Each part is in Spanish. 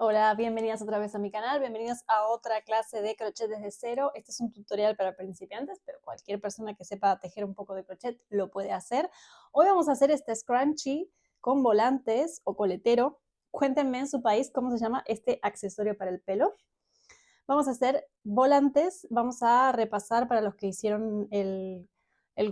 Hola, bienvenidas otra vez a mi canal, bienvenidos a otra clase de crochet desde cero. Este es un tutorial para principiantes, pero cualquier persona que sepa tejer un poco de crochet lo puede hacer. Hoy vamos a hacer este scrunchie con volantes o coletero. Cuéntenme en su país cómo se llama este accesorio para el pelo. Vamos a hacer volantes, vamos a repasar para los que hicieron el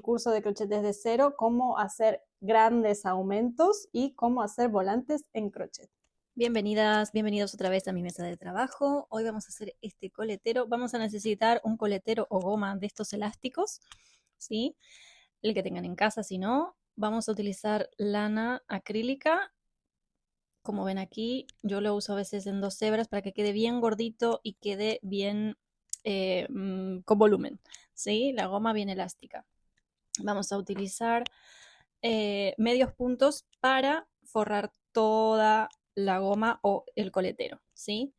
curso de crochet desde cero, cómo hacer grandes aumentos y cómo hacer volantes en crochet. Bienvenidas, bienvenidos otra vez a mi mesa de trabajo. Hoy vamos a hacer este coletero. Vamos a necesitar un coletero o goma de estos elásticos, ¿sí? El que tengan en casa, si no, vamos a utilizar lana acrílica. Como ven aquí, yo lo uso a veces en 2 hebras para que quede bien gordito y quede bien con volumen, ¿sí? La goma bien elástica. Vamos a utilizar medios puntos para forrar toda la goma o el coletero, ¿sí?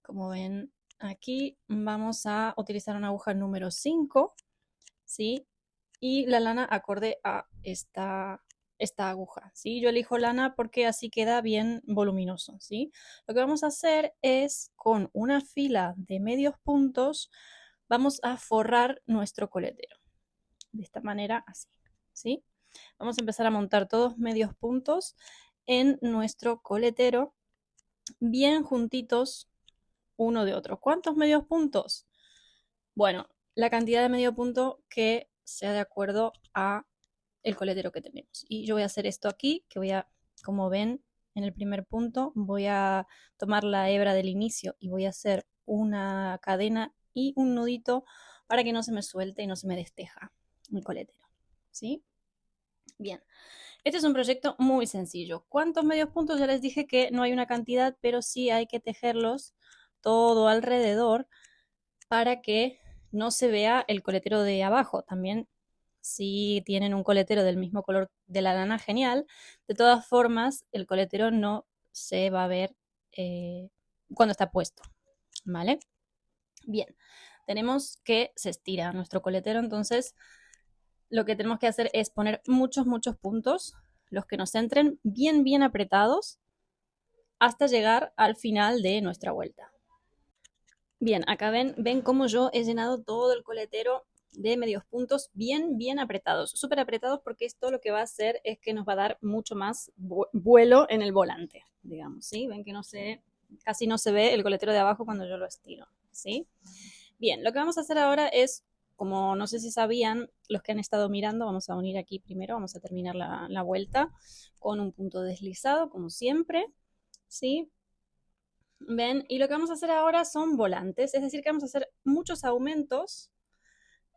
Como ven aquí, vamos a utilizar una aguja número 5, ¿sí? Y la lana acorde a esta aguja, ¿sí? Yo elijo lana porque así queda bien voluminoso, ¿sí? Lo que vamos a hacer es, con una fila de medios puntos, vamos a forrar nuestro coletero. De esta manera, así, ¿sí? Vamos a empezar a montar todos medios puntos en nuestro coletero, bien juntitos uno de otro. ¿Cuántos medios puntos? Bueno, la cantidad de medio punto que sea de acuerdo a el coletero que tenemos. Y yo voy a hacer esto aquí, que voy a, como ven, en el primer punto voy a tomar la hebra del inicio y voy a hacer una cadena y un nudito para que no se me suelte y no se me desteja el coletero, ¿sí? Bien, este es un proyecto muy sencillo. ¿Cuántos medios puntos? Ya les dije que no hay una cantidad, pero sí hay que tejerlos todo alrededor para que no se vea el coletero de abajo. También, si tienen un coletero del mismo color de la lana, genial. De todas formas, el coletero no se va a ver cuando está puesto, ¿vale? Bien, tenemos que se estira nuestro coletero, entonces lo que tenemos que hacer es poner muchos puntos, los que nos entren bien apretados, hasta llegar al final de nuestra vuelta. Bien, acá ven cómo yo he llenado todo el coletero de medios puntos bien apretados, súper apretados, porque esto lo que va a hacer es que nos va a dar mucho más vuelo en el volante, digamos, ¿sí? Ven que casi no se ve el coletero de abajo cuando yo lo estiro, ¿sí? Bien, lo que vamos a hacer ahora es, como no sé si sabían, los que han estado mirando, vamos a unir aquí primero, vamos a terminar la vuelta con un punto deslizado, como siempre, ¿sí? ¿Ven? Y lo que vamos a hacer ahora son volantes, es decir, que vamos a hacer muchos aumentos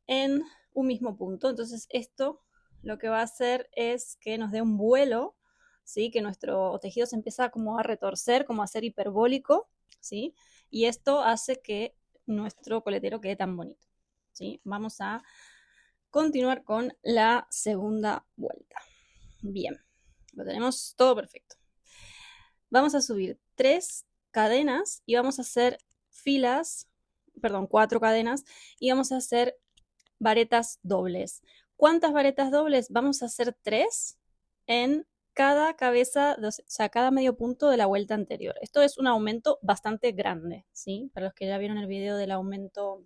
en un mismo punto. Entonces esto lo que va a hacer es que nos dé un vuelo, ¿sí? Que nuestro tejido se empieza como a retorcer, como a ser hiperbólico, ¿sí? Y esto hace que nuestro coletero quede tan bonito, ¿sí? Vamos a continuar con la segunda vuelta. Bien, lo tenemos todo perfecto. Vamos a subir 3 cadenas y vamos a hacer filas, perdón, 4 cadenas, y vamos a hacer varetas dobles. ¿Cuántas varetas dobles? Vamos a hacer 3 en cada cabeza, o sea, cada medio punto de la vuelta anterior. Esto es un aumento bastante grande, ¿sí? Para los que ya vieron el video del aumento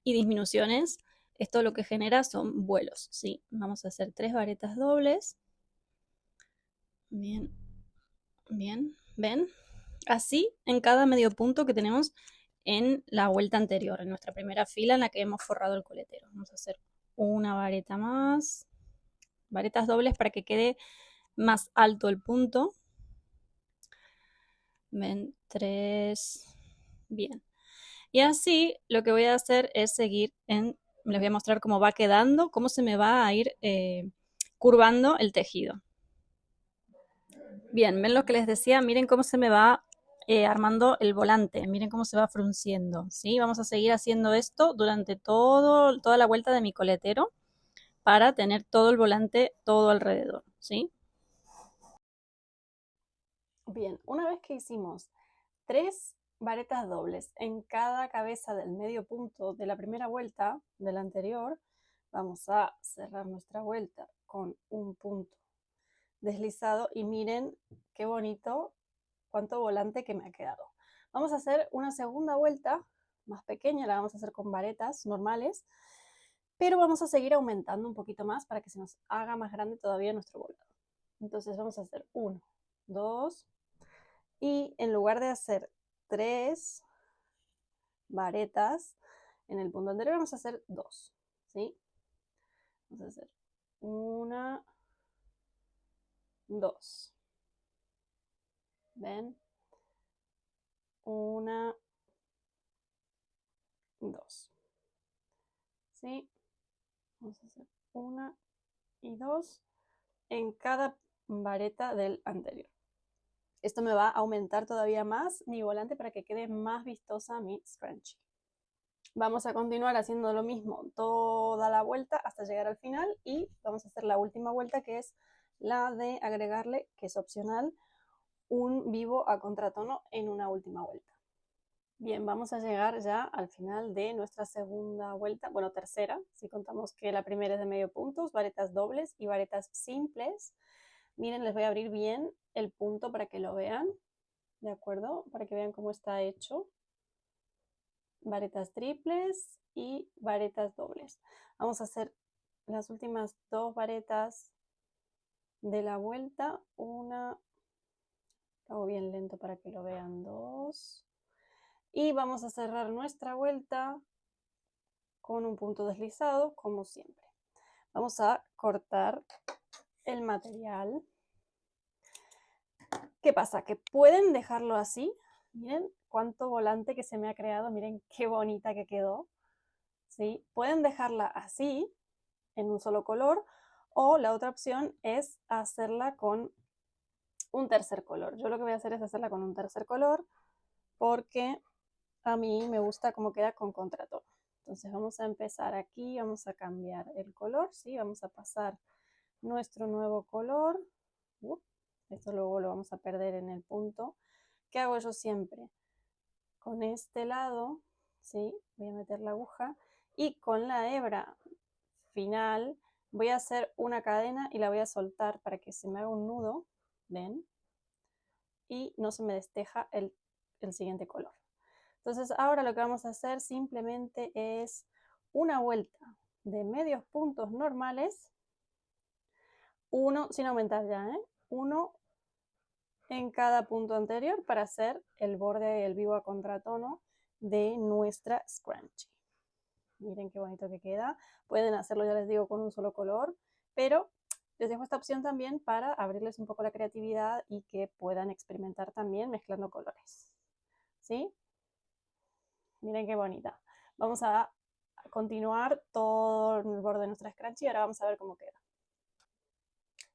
y disminuciones, esto lo que genera son vuelos, ¿sí? Vamos a hacer 3 varetas dobles. Bien, ¿ven? Así en cada medio punto que tenemos en la vuelta anterior, en nuestra primera fila en la que hemos forrado el coletero. Vamos a hacer una vareta más, varetas dobles para que quede más alto el punto. Ven, 3, bien. Y así lo que voy a hacer es seguir les voy a mostrar cómo va quedando, cómo se me va a ir curvando el tejido. Bien, ven lo que les decía, miren cómo se me va armando el volante, miren cómo se va frunciendo, ¿sí? Vamos a seguir haciendo esto durante toda la vuelta de mi coletero para tener todo el volante todo alrededor, ¿sí? Bien, una vez que hicimos 3 varetas dobles en cada cabeza del medio punto de la primera vuelta de la anterior, vamos a cerrar nuestra vuelta con un punto deslizado y miren qué bonito cuánto volante que me ha quedado. Vamos a hacer una segunda vuelta más pequeña, la vamos a hacer con varetas normales, pero vamos a seguir aumentando un poquito más para que se nos haga más grande todavía nuestro volado. Entonces vamos a hacer 1, 2, y en lugar de hacer 3 varetas en el punto anterior, vamos a hacer 2, ¿sí? Vamos a hacer 1, 2. ¿Ven? 1, 2. ¿Sí? Vamos a hacer 1 y 2 en cada vareta del anterior. Esto me va a aumentar todavía más mi volante para que quede más vistosa mi scrunchie. Vamos a continuar haciendo lo mismo toda la vuelta hasta llegar al final y vamos a hacer la última vuelta, que es la de agregarle, que es opcional, un vivo a contratono en una última vuelta. Bien, vamos a llegar ya al final de nuestra segunda vuelta, bueno, tercera, si contamos que la primera es de medio puntos, varetas dobles y varetas simples. Miren, les voy a abrir bien el punto para que lo vean, ¿de acuerdo? Para que vean cómo está hecho. Varetas triples y varetas dobles. Vamos a hacer las últimas 2 varetas de la vuelta. Una, hago bien lento para que lo vean, 2. Y vamos a cerrar nuestra vuelta con un punto deslizado, como siempre. Vamos a cortar el material. ¿Qué pasa? Que pueden dejarlo así. Miren cuánto volante que se me ha creado. Miren qué bonita que quedó. ¿Sí? Pueden dejarla así, en un solo color, o la otra opción es hacerla con un tercer color. Yo lo que voy a hacer es hacerla con un tercer color porque a mí me gusta cómo queda con contratono. Entonces vamos a empezar aquí, vamos a cambiar el color, ¿sí? Vamos a pasar nuestro nuevo color. Esto luego lo vamos a perder en el punto. ¿Qué hago yo siempre? Con este lado, ¿sí? Voy a meter la aguja y con la hebra final voy a hacer una cadena y la voy a soltar para que se me haga un nudo, ¿ven? Y no se me desteja el siguiente color. Entonces ahora lo que vamos a hacer simplemente es una vuelta de medios puntos normales, uno, sin aumentar ya, uno en cada punto anterior para hacer el borde y el vivo a contratono de nuestra scrunchie. Miren qué bonito que queda. Pueden hacerlo, ya les digo, con un solo color, pero les dejo esta opción también para abrirles un poco la creatividad y que puedan experimentar también mezclando colores. ¿Sí? Miren qué bonita. Vamos a continuar todo el borde de nuestra scrunchie y ahora vamos a ver cómo queda.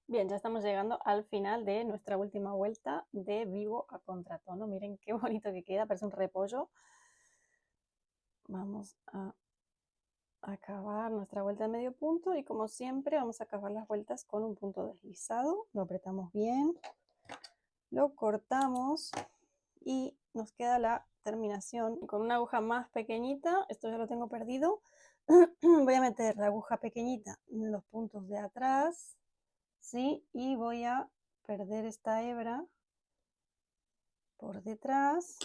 Bien, ya estamos llegando al final de nuestra última vuelta de vivo a contratono. Miren qué bonito que queda, parece un repollo. Vamos a acabar nuestra vuelta de medio punto y como siempre vamos a acabar las vueltas con un punto deslizado. Lo apretamos bien, lo cortamos y nos queda la terminación con una aguja más pequeñita. Esto ya lo tengo perdido. Voy a meter la aguja pequeñita en los puntos de atrás, ¿sí? Y voy a perder esta hebra por detrás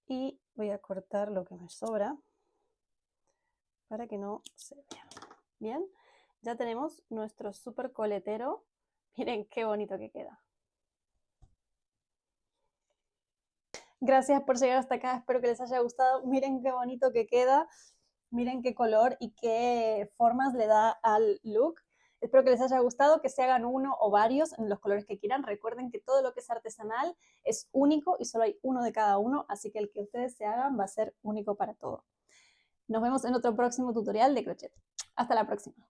y voy a cortar lo que me sobra para que no se vea. Bien, ya tenemos nuestro super coletero. Miren qué bonito que queda. Gracias por llegar hasta acá, espero que les haya gustado. Miren qué bonito que queda, miren qué color y qué formas le da al look. Espero que les haya gustado, que se hagan uno o varios en los colores que quieran. Recuerden que todo lo que es artesanal es único y solo hay uno de cada uno, así que el que ustedes se hagan va a ser único para todo. Nos vemos en otro próximo tutorial de crochet. Hasta la próxima.